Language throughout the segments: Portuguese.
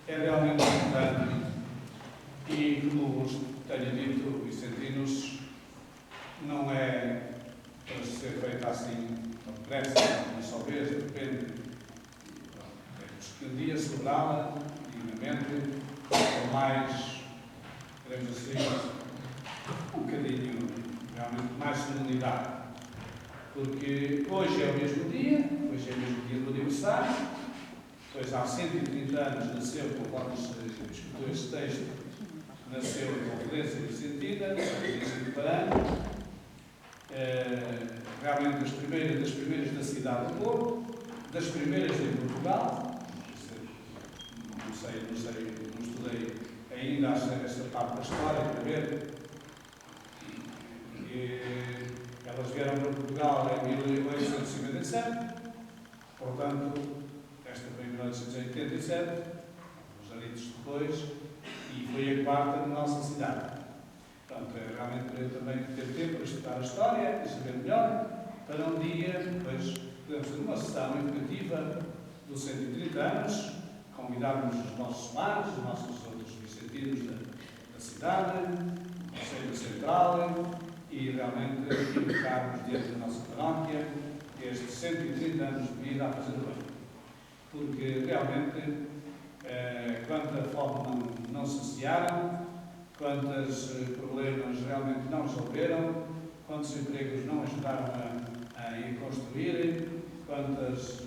é realmente importante e, como vos tenho dito, Vicentinos, não é para ser feita assim, depressa, uma só vez, depende. Temos que um dia celebrá-la, dignamente, com mais, queremos assim, um bocadinho, realmente, mais solenidade. Porque hoje é o mesmo dia do aniversário, pois há 130 anos nasceu, conforme escutou este texto, nasceu a Conferência Vicentina, realmente das primeiras da cidade do Porto, das primeiras em Portugal. Não estudei ainda esta parte da história para ver. Elas vieram para Portugal em 1857, portanto, esta foi em 1887, uns anitos depois, e foi a quarta da nossa cidade. Portanto, é realmente para eu também ter tempo para estudar a história e saber melhor, para um dia, depois, podemos ter uma sessão educativa dos 130 anos, convidarmos os nossos pares, os nossos outros vicentinos da cidade, do Conselho Central, e realmente invocarmos diante da nossa paróquia estes 130 anos de vida a fazer bem. Porque realmente, quanta fome não saciaram, quantos problemas realmente não resolveram, quantos empregos não ajudaram a construir, quantas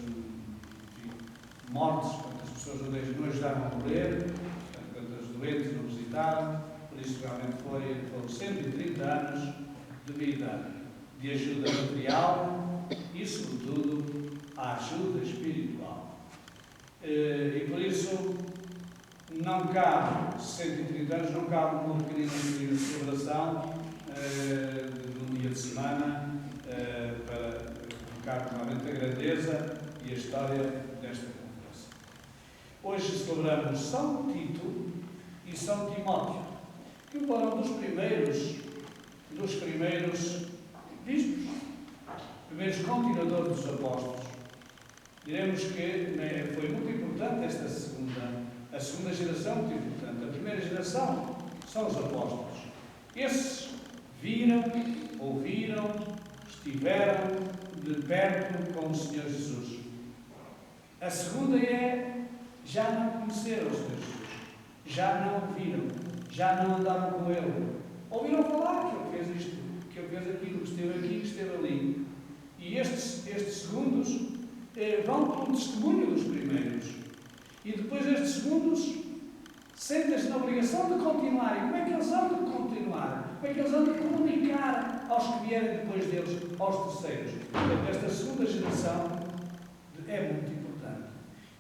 mortes, quantas pessoas não ajudaram a morrer, quantas doentes não visitaram. Por isso, realmente foram 130 anos de vida, de ajuda material e, sobretudo, a ajuda espiritual. E por isso, não cabe, 130 anos, não cabe uma pequenina celebração num dia de semana para colocar realmente a grandeza e a história desta conferência. Hoje celebramos São Tito e São Timóteo, que foram dos primeiros bispos, primeiros continuadores dos apóstolos. Diremos que foi muito importante a segunda geração muito importante. A primeira geração são os apóstolos. Esses viram, ouviram, estiveram de perto com o Senhor Jesus. A segunda já não conheceram o Senhor Jesus, já não o viram, já não andaram com Ele. Ouviram falar que Ele fez isto, que Ele fez aquilo, que esteve aqui, que esteve ali. E estes segundos vão pelo testemunho dos primeiros. E depois estes segundos sentem-se na obrigação de continuar. E como é que eles hão de continuar? Como é que eles hão de comunicar aos que vierem depois deles, aos terceiros? Portanto, esta segunda geração é muito importante.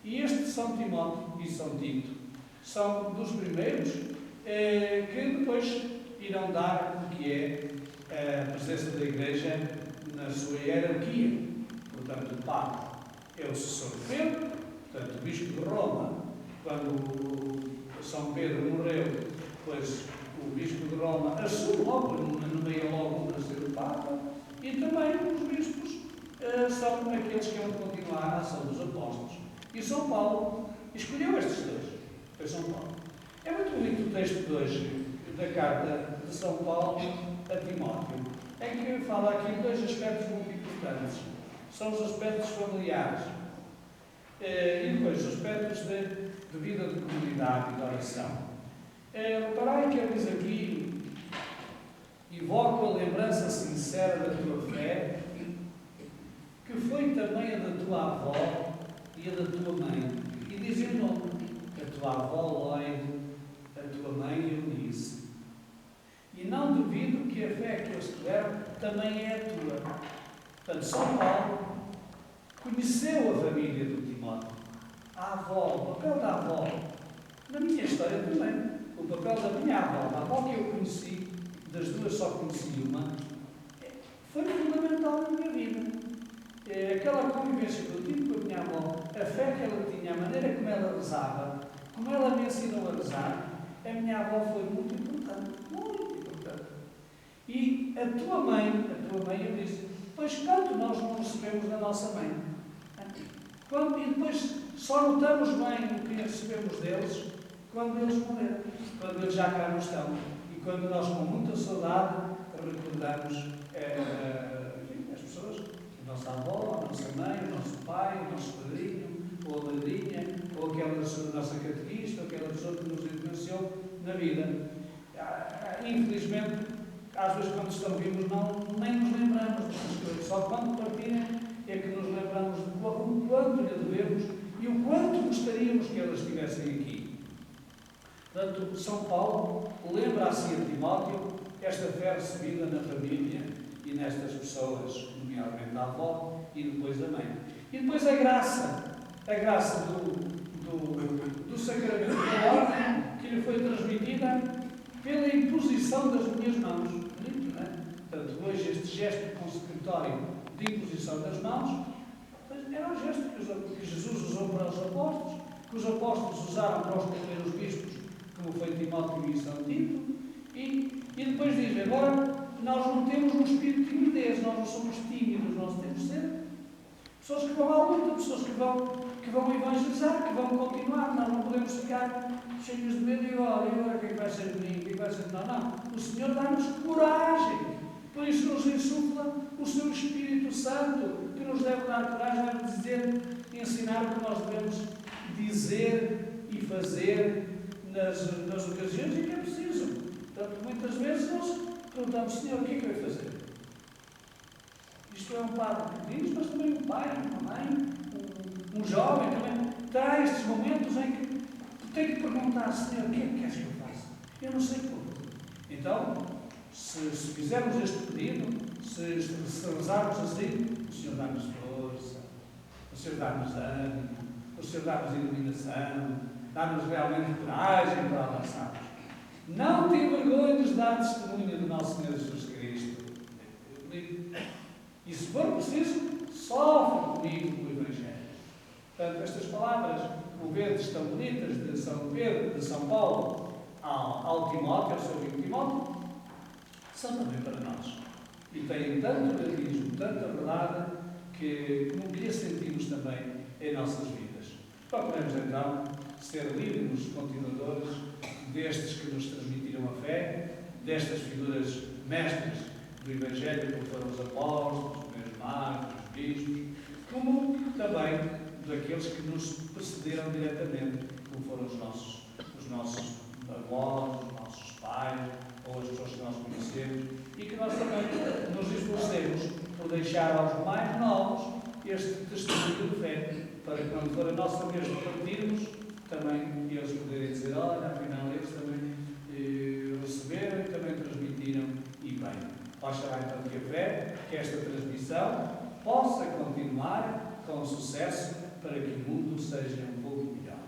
E este São Timóteo e São Tito são dos primeiros que depois irão dar o que é a presença da Igreja na sua hierarquia. Portanto, o Papa é o sucessor de Pedro, portanto, o Bispo de Roma, quando São Pedro morreu, pois o Bispo de Roma assume logo, nomeia logo o terceiro Papa, e também os bispos são aqueles que vão continuar a ação dos apóstolos. E São Paulo escolheu estes dois. Foi São Paulo. É muito bonito o texto de hoje da carta de São Paulo a Timóteo, em que fala aqui de dois aspectos muito importantes. São os aspectos familiares e depois os aspectos de vida de comunidade e de oração. Reparai que ele diz aqui: invoco a lembrança sincera da tua fé, que foi também a da tua avó e a da tua mãe. E diz o nome: a tua avó Lloyd, a tua mãe Eunice. E não duvido que a fé que eles tiveram também é a tua. Portanto, São Paulo conheceu a família do Timóteo, a avó, o papel da avó. Na minha história também, o papel da minha avó, a avó que eu conheci, das duas só conheci uma, foi fundamental na minha vida. Aquela convivência que eu tive com a minha avó, a fé que ela tinha, a maneira como ela rezava, como ela me ensinou a rezar, a minha avó foi muito importante, muito importante. E a tua mãe, eu disse, pois quanto nós não recebemos da nossa mãe? E depois só notamos bem o que recebemos deles quando eles morreram, quando eles já cá não estão. E quando nós, com muita saudade, recordamos as pessoas, a nossa avó, a nossa mãe, o nosso pai, o nosso padrinho, ou a madrinha, ou aquela nossa catequista, ou aquela pessoa que nos influenciou na vida. Infelizmente, às vezes quando estão vivos nem nos lembramos dessas coisas. Só quando partirem é que nos lembramos de o quanto lhe devemos e o quanto gostaríamos que elas estivessem aqui. Portanto, São Paulo lembra assim a Timóteo esta fé recebida na família e nestas pessoas, nomeadamente a avó e depois a mãe. E depois a graça do sacramento da ordem que lhe foi transmitida pela imposição das minhas mãos. Bonito, não é? Portanto, hoje este gesto consecratório de imposição das mãos era um gesto que Jesus usou para os apóstolos, que os apóstolos usaram para os primeiros bispos, como foi Timóteo e São Tito, e depois diz, agora nós não temos um espírito de timidez, nós não somos tímidos, nós temos de ser pessoas que vão à luta, pessoas que vão evangelizar, que vão continuar, nós não podemos ficar cheios de medo e agora o que é que vai ser de mim, o que é que vai ser de nós? Não, o Senhor dá-nos coragem, por isso nos insufla o seu Espírito Santo, que nos deve dar coragem, deve dizer, ensinar o que nós devemos dizer e fazer nas ocasiões em que é preciso. Portanto, muitas vezes nós perguntamos, Senhor, o que é que eu vou fazer? Isto é um padre que diz, mas também um pai, uma mãe, um jovem também terá estes momentos em que tem que perguntar, Senhor, o que é que queres que eu faça? Eu não sei como. Então, se fizermos este pedido, se rezarmos assim, o Senhor dá-nos força, o Senhor dá-nos ânimo, o Senhor dá-nos iluminação, dá-nos realmente coragem para avançarmos. Não tem vergonha de dar testemunho do nosso Senhor Jesus Cristo. E se for preciso, sofre comigo no Evangelho. Portanto, estas palavras, como vedes, tão bonitas, de São Pedro, de São Paulo, ao Timóteo, ao seu amigo Timóteo, são também para nós. E têm tanto realismo, tanta verdade, que lhe sentimos também em nossas vidas. Procuremos então ser livres continuadores destes que nos transmitiram a fé, destas figuras mestras do Evangelho, como foram os apóstolos, os primeiros mártires, os bispos, como também daqueles que nos precederam diretamente, como foram os nossos avós, os nossos pais, ou as pessoas que nós conhecemos, e que nós também nos esforcemos por deixar aos mais novos este testemunho de fé, para que quando for a nossa vez de partirmos, também eles poderem dizer, olha, afinal eles também receberam e também transmitiram, e bem. Oxalá então que a fé, que esta transmissão possa continuar com sucesso para que o mundo seja um pouco melhor.